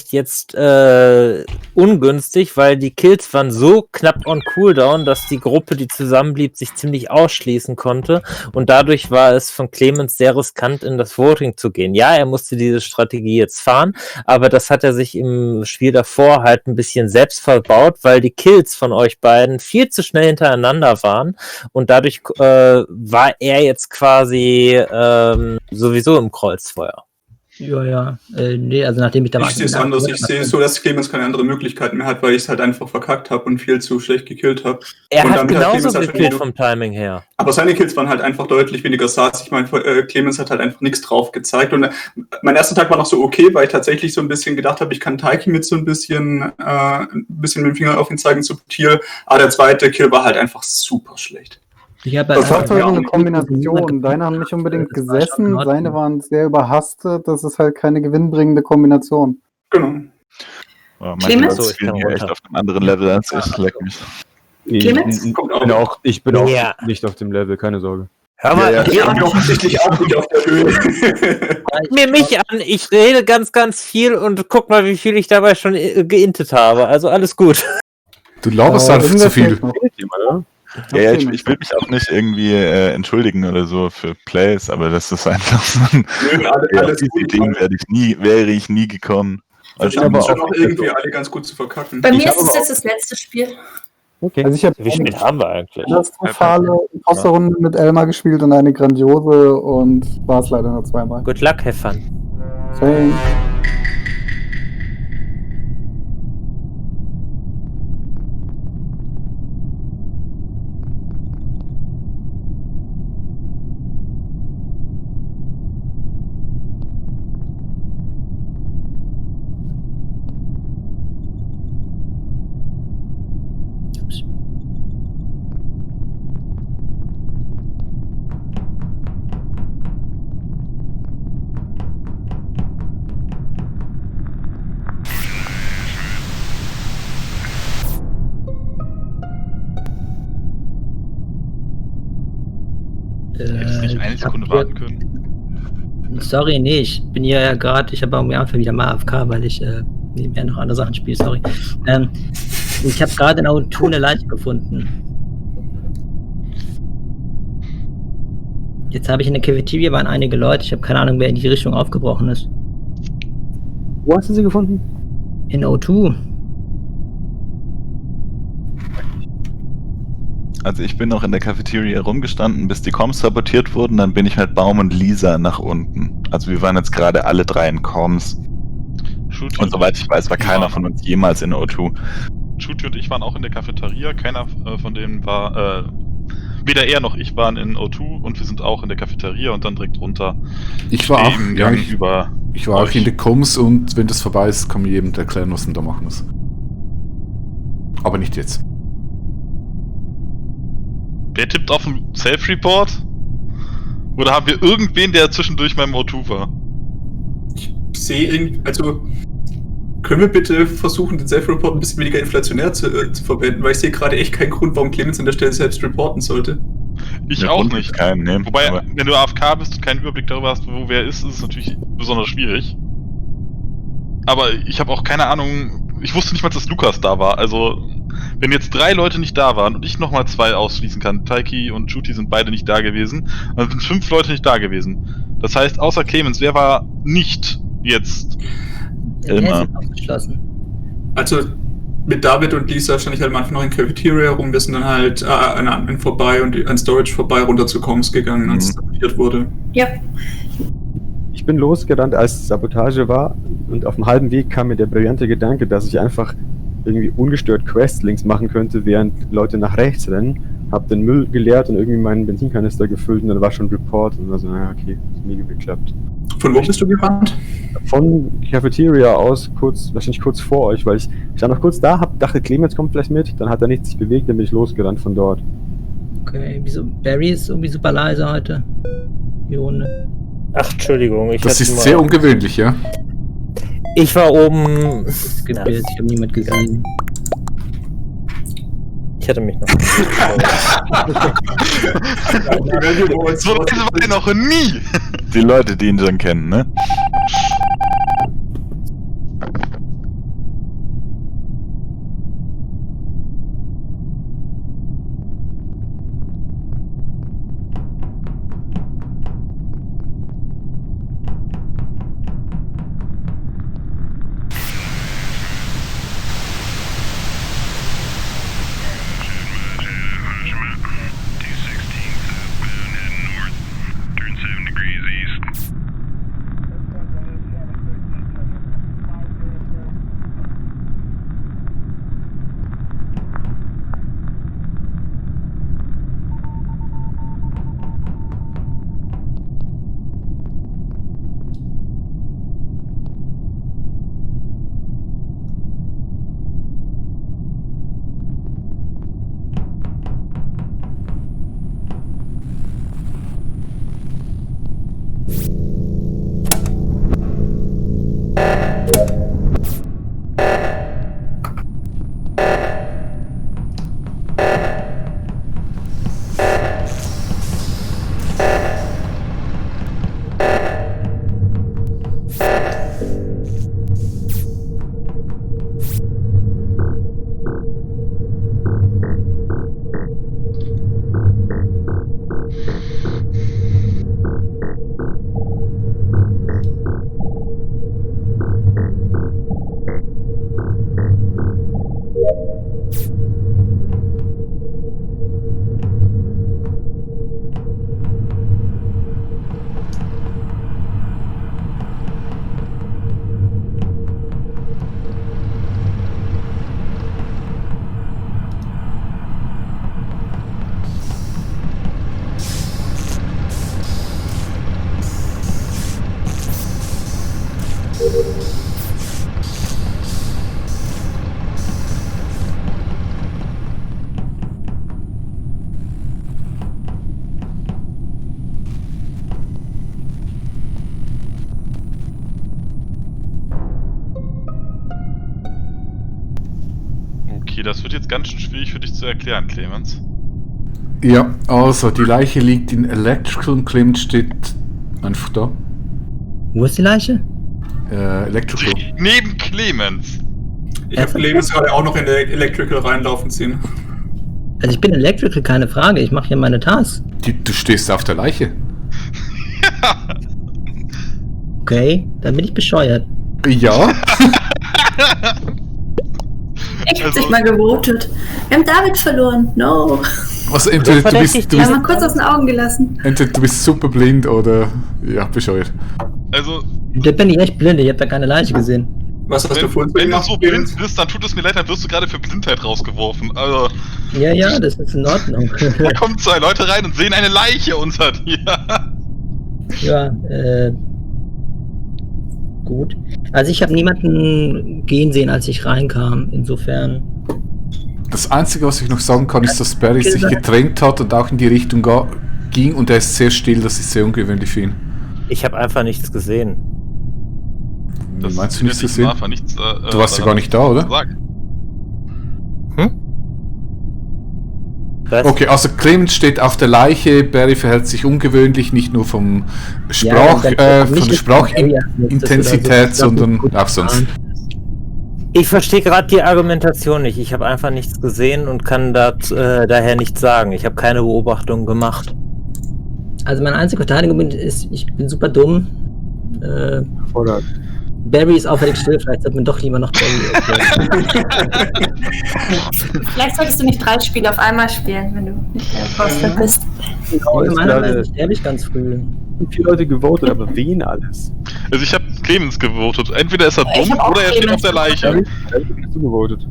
Sicht jetzt ungünstig, weil die Kills waren so knapp on Cooldown, dass die Gruppe, die zusammenblieb, sich ziemlich ausschließen konnte und dadurch war es von Clemens sehr riskant, in das Voting zu gehen. Ja, er musste diese Strategie jetzt fahren, aber das hat er sich im Spiel davor halt ein bisschen selbst verbaut, weil die Kills von euch beiden viel zu schnell hintereinander waren und dadurch war er jetzt quasi sowieso im Kreuzfeuer. Ja. Nee, also nachdem ich da Ich sehe es anders. Ich sehe es so, dass Clemens keine andere Möglichkeit mehr hat, weil ich es halt einfach verkackt habe und viel zu schlecht gekillt habe. Er und hat genauso halt gekillt vom Timing her. Aber seine Kills waren halt einfach deutlich weniger saß. Ich meine, Clemens hat halt einfach nichts drauf gezeigt. Und mein erster Tag war noch so okay, weil ich tatsächlich so ein bisschen gedacht habe, ich kann Taiki mit so ein bisschen mit dem Finger auf ihn zeigen, subtil. Aber der zweite Kill war halt einfach super schlecht. Das war zwar eine Kombination. Deine haben nicht unbedingt gesessen, seine waren sehr überhastet. Das ist halt keine gewinnbringende Kombination. Genau. Oh, Clemens? Ich bin hier echt auf einem anderen Level als ich. Leck mich. Ich bin auch nicht auf dem Level, keine Sorge. Hör mal, ich bin offensichtlich auch nicht auf der Höhe. Mir mich an, ich rede ganz, ganz viel und guck mal, wie viel ich dabei schon geintet habe. Also alles gut. Du laberst einfach zu viel. Ja, ich will mich auch nicht irgendwie entschuldigen oder so für Plays, aber das ist einfach so ein alles diese Ideen wäre ich nie gekommen. Also aber auch irgendwie alle ganz gut zu verkacken. Bei mir ist es jetzt das letzte Spiel. Okay. Also wie viel haben wir eigentlich? Das totale Imposter-Runde mit Elmar gespielt und eine grandiose und war es leider nur zweimal. Good luck, have fun. Same. Hättest nicht eine Sekunde warten können? Sorry, nee, ich bin hier ja gerade, ich habe einfach wieder mal AFK, weil ich nebenher noch andere Sachen spiele, sorry. Ich habe gerade in O2 eine Leiche gefunden. Jetzt habe ich in der Cafeteria waren einige Leute, ich habe keine Ahnung, wer in die Richtung aufgebrochen ist. Wo hast du sie gefunden? In O2. Also ich bin noch in der Cafeteria rumgestanden, bis die Comms sabotiert wurden, dann bin ich mit Baum und Lisa nach unten. Also wir waren jetzt gerade alle drei in Comms. Und soweit ich weiß, war keiner von uns jemals in O2. Schuti und ich waren auch in der Cafeteria, keiner von denen war, weder er noch ich waren in O2 und wir sind auch in der Cafeteria und dann direkt runter. Ich war auch in der Comms und wenn das vorbei ist, kann mir jedem erklären, was man da machen muss. Aber nicht jetzt. Wer tippt auf den Self-Report? Oder haben wir irgendwen, der zwischendurch beim O2 war? Ich sehe irgendwie, also können wir bitte versuchen, den Self-Report ein bisschen weniger inflationär zu verwenden, weil ich sehe gerade echt keinen Grund, warum Clemens an der Stelle selbst reporten sollte. Ich auch nicht. Wobei, wenn du AFK bist und keinen Überblick darüber hast, wo wer ist es natürlich besonders schwierig. Aber ich habe auch keine Ahnung, ich wusste nicht mal, dass Lukas da war, also wenn jetzt 3 Leute nicht da waren und ich nochmal 2 ausschließen kann, Taiki und Shuti sind beide nicht da gewesen, dann sind 5 Leute nicht da gewesen. Das heißt, außer Clemens, wer war nicht jetzt? Elmar. Also mit David und Lisa stand ich halt am Anfang noch in Cafeteria rum, wir sind dann halt an Admin vorbei und an Storage vorbei runter zu Comms gegangen, als es sabotiert wurde. Ja. Ich bin losgerannt, als Sabotage war und auf dem halben Weg kam mir der brillante Gedanke, dass ich einfach irgendwie ungestört Quest-Links machen könnte, während Leute nach rechts rennen. Hab den Müll geleert und irgendwie meinen Benzinkanister gefüllt und dann war schon Report und war so, naja, okay, ist nie geklappt. Von wo bist du gerannt? Von Cafeteria aus, wahrscheinlich kurz vor euch, weil ich stand noch kurz da, dachte Clemens kommt vielleicht mit, dann hat er nichts sich bewegt, dann bin ich losgerannt von dort. Okay, wieso? Barry ist irgendwie super leise heute. Die Runde. Ach, Entschuldigung. Das ist sehr ungewöhnlich, ja? Ich war oben. Ich habe niemand gesehen. Ich hatte mich noch. So war er noch nie! Die Leute, die ihn schon kennen, ne? Okay, das wird jetzt ganz schön schwierig für dich zu erklären, Clemens. Ja, also die Leiche liegt in Electrical und Clemens steht einfach da. Wo ist die Leiche? Electrical. Neben Clemens! Ich habe Clemens gerade auch noch in der Electrical reinlaufen sehen. Also ich bin Electrical, keine Frage. Ich mache hier meine Tasks. Du stehst auf der Leiche. Okay, dann bin ich bescheuert. Ja. Ich hab dich mal gewotet. Wir haben David verloren. No. Also entweder du bist Wir haben mal kurz aus den Augen gelassen. entweder du bist super blind oder ja, bescheuert. Also, Da bin ich echt blind, ich habe da keine Leiche gesehen. Was hast du vorhin wenn du gemacht? so blind bist, dann tut es mir leid, dann wirst du gerade für Blindheit rausgeworfen. Also, Ja, das ist in Ordnung. da kommen 2 Leute rein und sehen eine Leiche unter dir. Ja, gut. Also ich habe niemanden gehen sehen, als ich reinkam. Insofern. Das Einzige, was ich noch sagen kann, ist, dass Barry sich gedrängt hat und auch in die Richtung ging und er ist sehr still, das ist sehr ungewöhnlich für ihn. Ich habe einfach nichts gesehen. Das meinst du nichts nicht gesehen? einfach nichts, Du warst ja gar nicht da, oder? Okay, also Clemens steht auf der Leiche, Barry verhält sich ungewöhnlich, nicht nur vom von der Sprachintensität, sondern auch sonst. Ich verstehe gerade die Argumentation nicht. Ich habe einfach nichts gesehen und kann daher nichts sagen. Ich habe keine Beobachtungen gemacht. Also meine einzige Verteidigung ist, ich bin super dumm. Barry ist auffällig still, vielleicht sollte man doch lieber noch Barry erklären. Vielleicht solltest du nicht 3 Spiele auf einmal spielen, wenn du nicht der Imposter bist. Normalerweise sterbe ich ganz früh. Viele Leute gewotet, aber wen alles? Also ich habe Clemens gewotet. Entweder ist er Ich dumm hab auch oder er steht auf Clemens der Leiche. Hast du gewotet?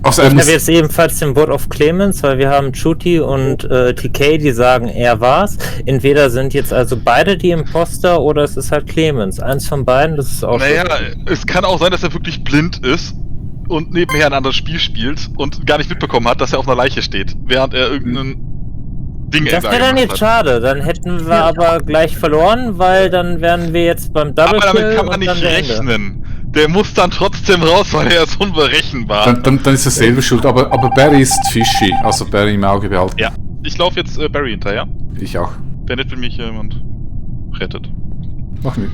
Also Ich habe jetzt ebenfalls den Vote auf Clemens, weil wir haben Chuti und TK, die sagen, er war's. Entweder sind jetzt also beide die Imposter oder es ist halt Clemens. Eins von beiden, das ist auch Naja, schon. es kann auch sein, dass er wirklich blind ist und nebenher ein anderes Spiel spielt und gar nicht mitbekommen hat, dass er auf einer Leiche steht, während er irgendein Ding Das wäre dann jetzt schade, dann hätten wir aber gleich verloren, weil dann wären wir jetzt beim Double Aber Kill damit kann man und nicht dann wären wir. rechnen. Der muss dann trotzdem raus, weil er ist unberechenbar. Dann ist er selber schuld, aber Barry ist fishy, also Barry im Auge behalten. Ja, ich laufe jetzt Barry hinterher. Ich auch. Wenn nicht, wenn mich jemand rettet. Mach nicht.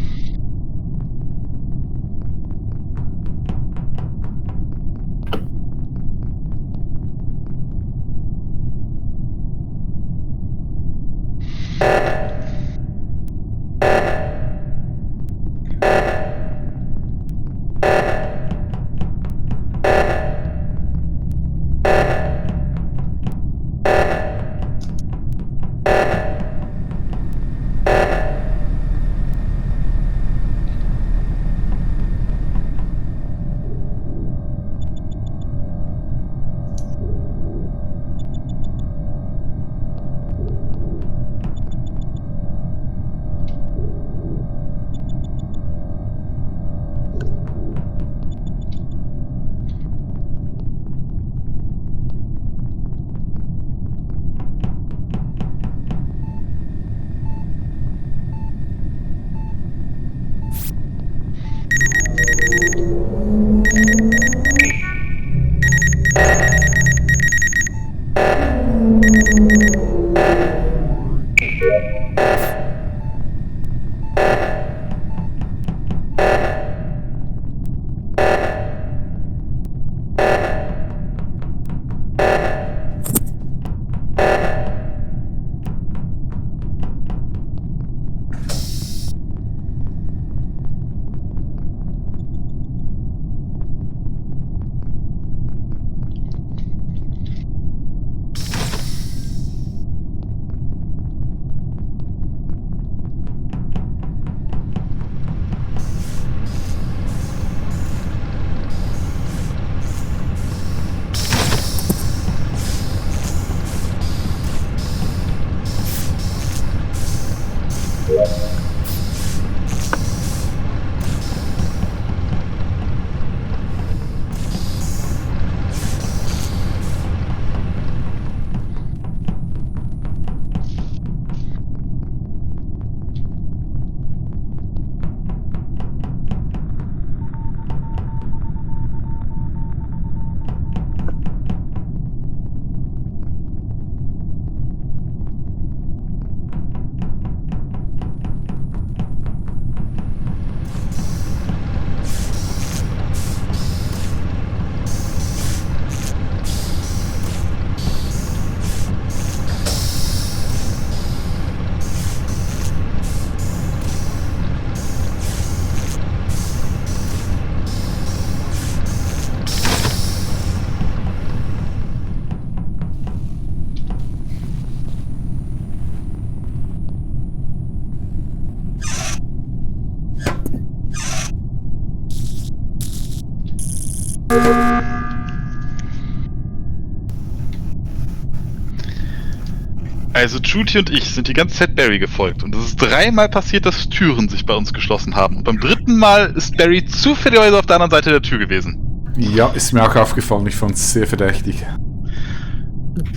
Also Judy und ich sind die ganze Zeit Barry gefolgt und es ist 3-mal passiert, dass Türen sich bei uns geschlossen haben. Und beim 3. Mal ist Barry zufälligerweise auf der anderen Seite der Tür gewesen. Ja, ist mir auch aufgefallen, ich fand es sehr verdächtig.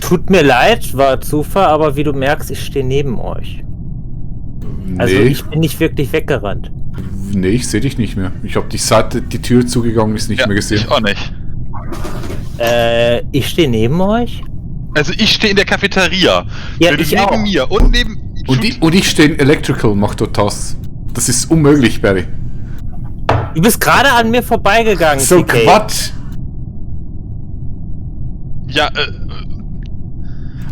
Tut mir leid, war Zufall, aber wie du merkst, ich stehe neben euch. Also ich bin nicht wirklich weggerannt. Nee, ich sehe dich nicht mehr. Ich habe dich seit die Tür zugegangen ist nicht mehr gesehen. Ich auch nicht. Ich stehe neben euch? Also ich stehe in der Cafeteria. Ja, ich neben auch. Mir und neben... Und ich stehe in Electrical, mach dort das. Das ist unmöglich, Barry. Du bist gerade an mir vorbeigegangen, So TK. Quatsch! Ja,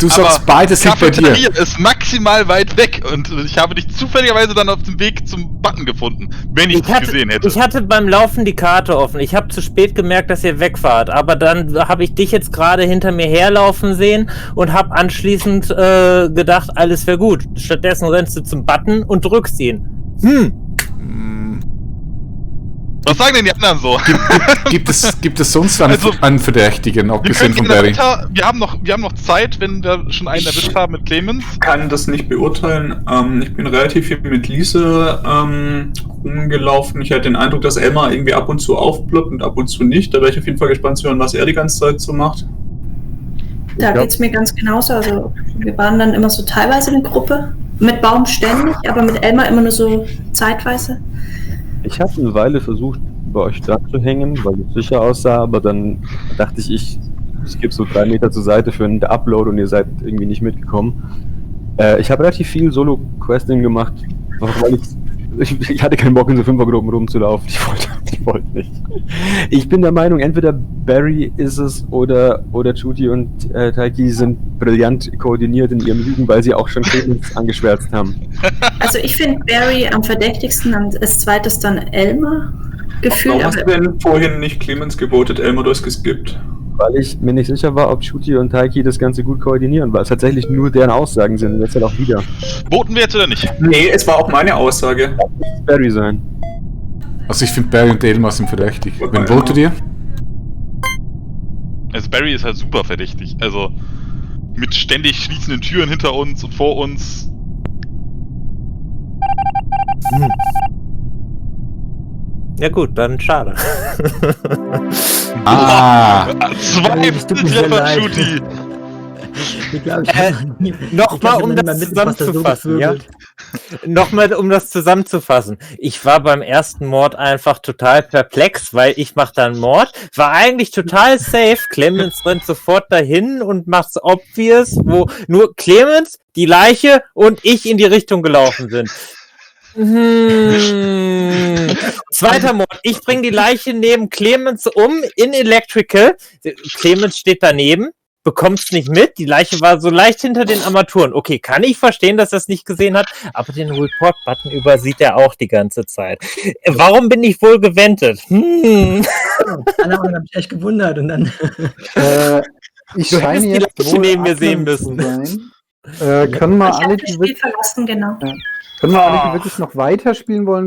Du sagst, beides sind bei dir. Cafeteria ist maximal weit weg und ich habe dich zufälligerweise dann auf dem Weg zum Button gefunden, wenn ich dich gesehen hätte. Ich hatte beim Laufen die Karte offen. Ich habe zu spät gemerkt, dass ihr wegfahrt. Aber dann habe ich dich jetzt gerade hinter mir herlaufen sehen und habe anschließend gedacht, alles wäre gut. Stattdessen rennst du zum Button und drückst ihn. Was sagen denn die anderen so? Gibt es sonst einen Verdächtigen, abgesehen von Barry? Wir haben noch Zeit, wenn wir schon einen erwischt haben mit Clemens. Ich kann das nicht beurteilen. Ich bin relativ viel mit Lise rumgelaufen. Ich hatte den Eindruck, dass Elmar irgendwie ab und zu aufploppt und ab und zu nicht. Da wäre ich auf jeden Fall gespannt zu hören, was er die ganze Zeit so macht. Da geht's mir ganz genauso. Also wir waren dann immer so teilweise eine Gruppe. Mit Baum ständig, aber mit Elmar immer nur so zeitweise. Ich habe eine Weile versucht, bei euch dran zu hängen, weil es sicher aussah, aber dann dachte ich gebe so 3 Meter zur Seite für einen Upload und ihr seid irgendwie nicht mitgekommen. Ich habe relativ viel Solo-Questing gemacht, weil ich hatte keinen Bock, in so 5er-Gruppen rumzulaufen. Ich wollte nicht. Ich bin der Meinung, entweder Barry ist es oder Judy und Taiki sind brillant koordiniert in ihrem Lügen, weil sie auch schon Clemens angeschwärzt haben. Also ich finde Barry am verdächtigsten, als zweites dann Elmar gefühlt. Warum hast du denn vorhin nicht Clemens gebotet, Elmar, du hast geskippt? Weil ich mir nicht sicher war, ob Judy und Taiki das Ganze gut koordinieren, weil es tatsächlich nur deren Aussagen sind und jetzt halt auch wieder. Voten wir jetzt oder nicht? Nee, es war auch meine Aussage. Das muss Barry sein. Also ich finde Barry und Elmar sind verdächtig. Wen votet ihr? Also Barry ist halt super verdächtig. Also mit ständig schließenden Türen hinter uns und vor uns. Ja gut, dann schade. Zwei Treffer, Judy. Nochmal, um das zusammenzufassen, ja? Nochmal, um das zusammenzufassen. Ich war beim ersten Mord einfach total perplex, weil ich mache dann Mord, war eigentlich total safe. Clemens rennt sofort dahin und macht's obvious, wo nur Clemens, die Leiche und ich in die Richtung gelaufen sind. Zweiter Mord. Ich bringe die Leiche neben Clemens um in Electrical. Clemens steht daneben, bekommt's nicht mit. Die Leiche war so leicht hinter den Armaturen. Okay, kann ich verstehen, dass er es nicht gesehen hat, aber den Report-Button übersieht er auch die ganze Zeit. Warum bin ich wohl gewendet? Keine Ahnung, hab ich echt gewundert und dann. Ich Du scheine hättest die jetzt Leiche wohl neben mir sehen Admin müssen. zu sein. Können wir Ich alle, habe das die Spiel verlassen, genau. Wenn wir alle, die wirklich noch weiterspielen wollen,